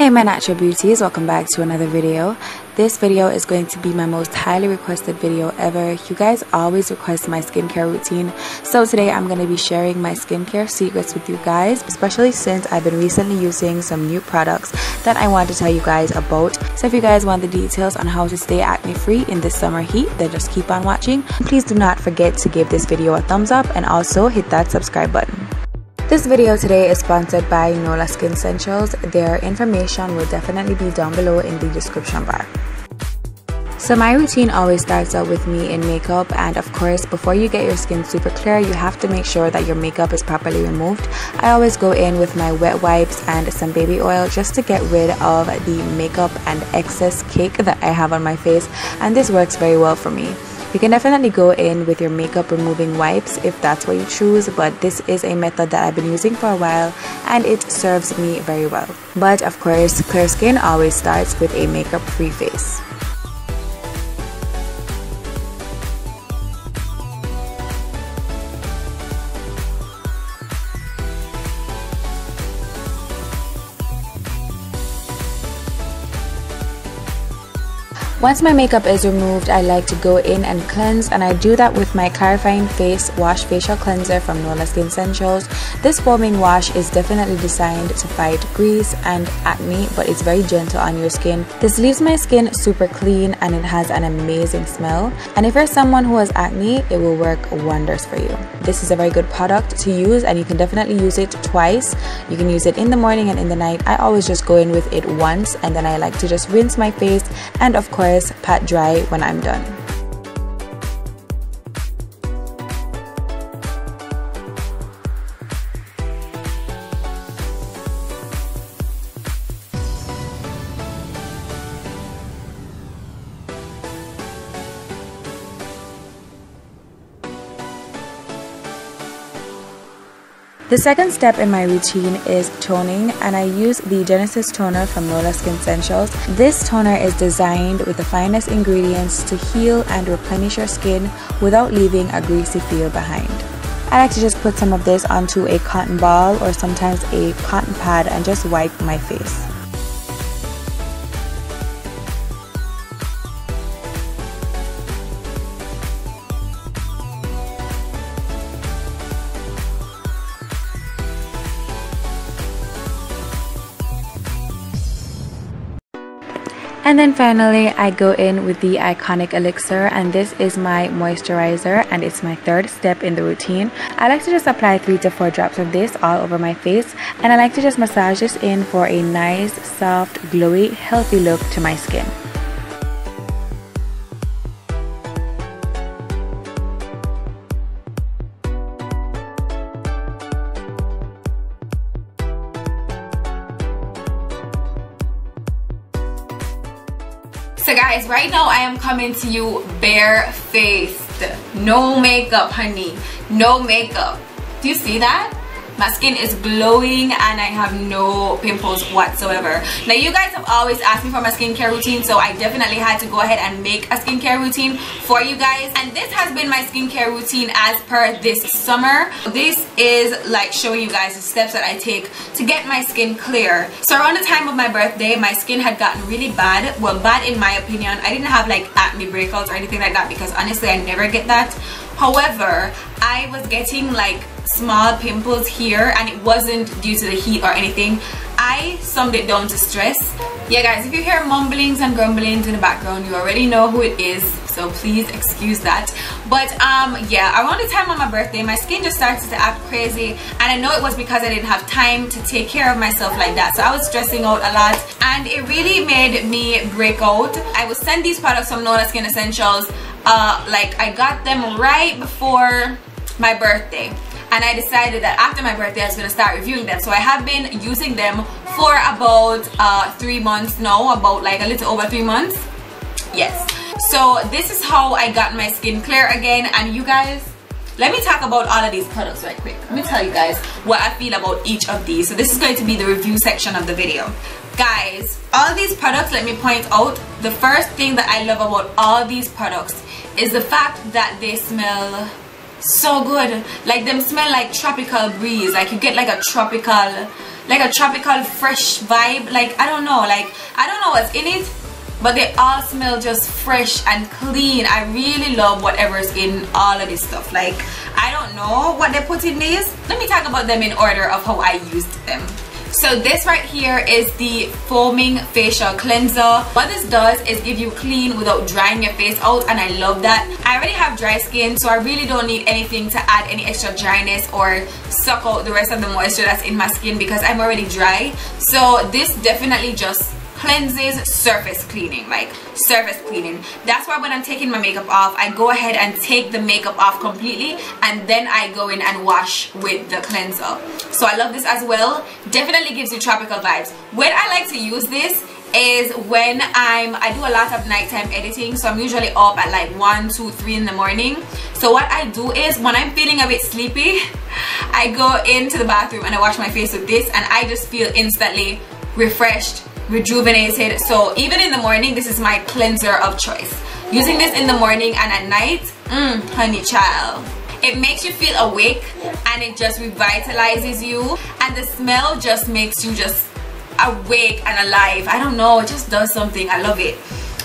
Hey my natural beauties, welcome back to another video. This video is going to be my most highly requested video ever. You guys always request my skincare routine, so today I'm going to be sharing my skincare secrets with you guys, especially since I've been recently using some new products that I want to tell you guys about. So if you guys want the details on how to stay acne free in this summer heat, then just keep on watching. Please do not forget to give this video a thumbs up and also hit that subscribe button. This video today is sponsored by Nola Skinsentials. Their information will definitely be down below in the description bar. So my routine always starts out with me in makeup, and of course before you get your skin super clear, you have to make sure that your makeup is properly removed. I always go in with my wet wipes and some baby oil just to get rid of the makeup and excess cake that I have on my face, and this works very well for me. You can definitely go in with your makeup removing wipes if that's what you choose, but this is a method that I've been using for a while and it serves me very well. But of course, clear skin always starts with a makeup free face. Once my makeup is removed, I like to go in and cleanse, and I do that with my clarifying face wash facial cleanser from Nola Skinsentials. This foaming wash is definitely designed to fight grease and acne, but it's very gentle on your skin. This leaves my skin super clean and it has an amazing smell, and if you're someone who has acne, it will work wonders for you. This is a very good product to use, and you can definitely use it twice. You can use it in the morning and in the night. I always just go in with it once, and then I like to just rinse my face and of course pat dry when I'm done. The second step in my routine is toning, and I use the Genesis toner from Nola Skinsentials. This toner is designed with the finest ingredients to heal and replenish your skin without leaving a greasy feel behind. I like to just put some of this onto a cotton ball or sometimes a cotton pad and just wipe my face. And then finally, I go in with the iconic Elixir, and this is my moisturizer and it's my third step in the routine. I like to just apply 3 to 4 drops of this all over my face, and I like to just massage this in for a nice, soft, glowy, healthy look to my skin. So guys, right now I am coming to you barefaced, no makeup honey, no makeup. Do you see that? My skin is glowing and I have no pimples whatsoever. Now you guys have always asked me for my skincare routine, so I definitely had to go ahead and make a skincare routine for you guys, and this has been my skincare routine as per this summer. This is like showing you guys the steps that I take to get my skin clear. So around the time of my birthday, my skin had gotten really bad. Well, bad in my opinion. I didn't have like acne breakouts or anything like that because honestly I never get that. However, I was getting like small pimples here, and it wasn't due to the heat or anything. I summed it down to stress. Yeah guys, if you hear mumblings and grumblings in the background, you already know who it is, so please excuse that. But yeah, around the time of my birthday, my skin just started to act crazy, and I know it was because I didn't have time to take care of myself like that. So I was stressing out a lot, and it really made me break out. I would send these products from Nola Skinsentials, like I got them right before my birthday, and I decided that after my birthday I was going to start reviewing them. So I have been using them for about 3 months now, about like a little over 3 months. Yes, so this is how I got my skin clear again. And you guys, let me talk about all of these products right quick. Let me tell you guys what I feel about each of these. So this is going to be the review section of the video. Guys, all these products, let me point out, the first thing that I love about all these products is the fact that they smell so good. Like them smell like tropical breeze, like you get like a tropical like a tropical fresh vibe. Like I don't know what's in it, but they all smell just fresh and clean. I really love whatever's in all of this stuff. Like I don't know what they put in these. Let me talk about them in order of how I used them. So this right here is the foaming facial cleanser. What this does is give you clean without drying your face out, and I love that. I already have dry skin, so I really don't need anything to add any extra dryness or suck out the rest of the moisture that's in my skin because I'm already dry. So this definitely just cleanses, surface cleaning, like surface cleaning. That's why when I'm taking my makeup off, I go ahead and take the makeup off completely, and then I go in and wash with the cleanser. So I love this as well. Definitely gives you tropical vibes. When I like to use this is when I do a lot of nighttime editing, so I'm usually up at like 1, 2, 3 in the morning. So what I do is when I'm feeling a bit sleepy, I go into the bathroom and I wash my face with this, and I just feel instantly refreshed, rejuvenated. So even in the morning, this is my cleanser of choice. Using this in the morning and at night, honey child, it makes you feel awake and it just revitalizes you, and the smell just makes you just awake and alive. I don't know, it just does something. I love it.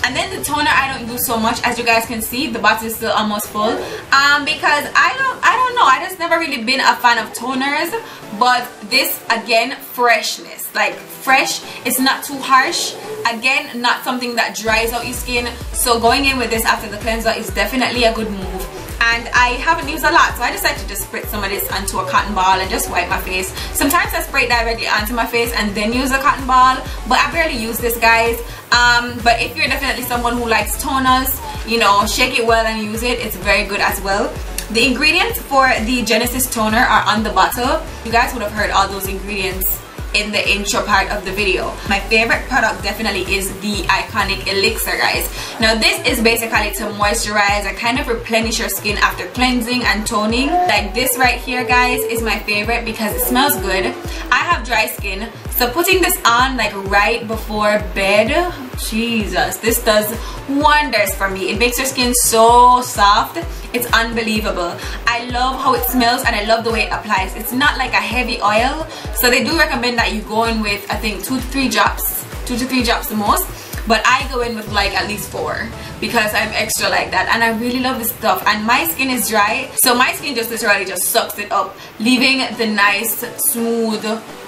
And then the toner I don't use so much. As you guys can see, the bottle is still almost full because I don't know, I just never really been a fan of toners. But this, again, freshness, like fresh. It's not too harsh, again, not something that dries out your skin. So going in with this after the cleanser is definitely a good move. And I haven't used a lot, so I decided to just spritz some of this onto a cotton ball and just wipe my face. Sometimes I spray it directly onto my face and then use a cotton ball, but I barely use this, guys. But if you're definitely someone who likes toners, you know, shake it well and use it. It's very good as well. The ingredients for the Genesis toner are on the bottle. You guys would have heard all those ingredients in the intro part of the video. My favorite product definitely is the iconic Elixir, guys. Now this is basically to moisturize and kind of replenish your skin after cleansing and toning. Like this right here, guys, is my favorite because it smells good. I have dry skin, so putting this on like right before bed, Jesus, this does wonders for me. It makes your skin so soft. It's unbelievable. I love how it smells and I love the way it applies. It's not like a heavy oil, so they do recommend that you go in with, I think, 2 to 3 drops, 2 to 3 drops the most, but I go in with like at least 4 because I'm extra like that, and I really love this stuff. And my skin is dry, so my skin just literally just sucks it up, leaving the nice, smooth,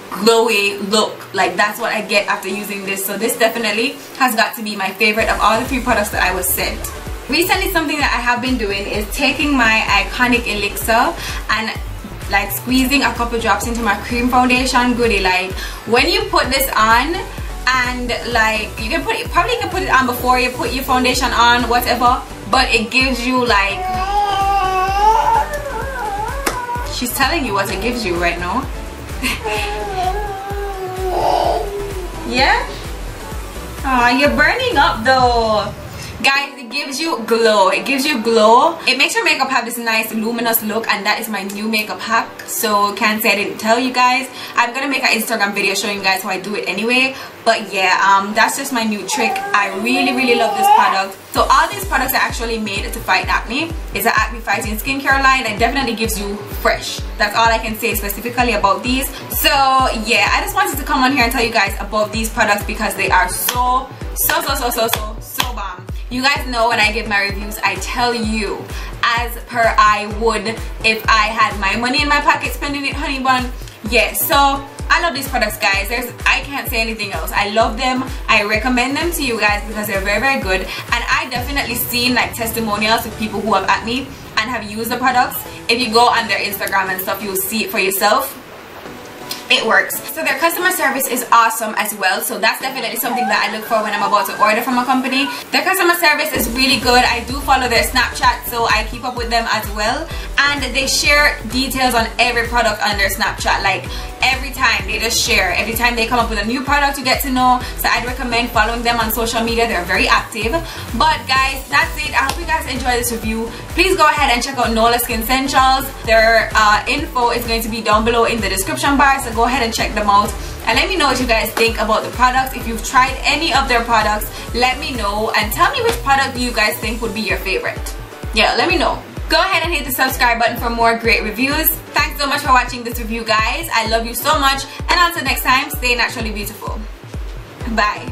glowy look. Like that's what I get after using this. So this definitely has got to be my favorite of all the 3 products that I was sent. Recently, something that I have been doing is taking my iconic Elixir and like squeezing a couple drops into my cream foundation goodie. Like when you put this on, and like you can put it, probably you can put it on before you put your foundation on, whatever, but it gives you like, she's telling you what it gives you right now. Yeah? Oh, you're burning up though. Guys, it gives you glow. It gives you glow. It makes your makeup have this nice luminous look, and that is my new makeup hack. So can't say I didn't tell you guys. I'm gonna make an Instagram video showing you guys how I do it anyway. But yeah, that's just my new trick. I really love this product. So all these products are actually made to fight acne. It's an acne fighting skincare line and definitely gives you fresh. That's all I can say specifically about these. So yeah, I just wanted to come on here and tell you guys about these products because they are so bomb. You guys know when I give my reviews, I tell you as per I would if I had my money in my pocket spending it, honey bun. Yeah, so I love these products, guys. I can't say anything else. I love them. I recommend them to you guys because they're very good. And I definitely seen like testimonials of people who have acne and have used the products. If you go on their Instagram and stuff, you'll see it for yourself. It works. So their customer service is awesome as well, so that's definitely something that I look for when I'm about to order from a company. Their customer service is really good. I do follow their Snapchat, so I keep up with them as well, and they share details on every product on their Snapchat. Like every time they just share, every time they come up with a new product you get to know. So I'd recommend following them on social media. They're very active. But guys, that's it. I hope you guys enjoy this review. Please go ahead and check out Nola Skinsentials. Their info is going to be down below in the description bar, so go ahead and check them out and let me know what you guys think about the products. If you've tried any of their products, let me know and tell me which product you guys think would be your favorite. Yeah, let me know. Go ahead and hit the subscribe button for more great reviews. Thanks so much for watching this review, guys. I love you so much, and until next time, stay naturally beautiful. Bye.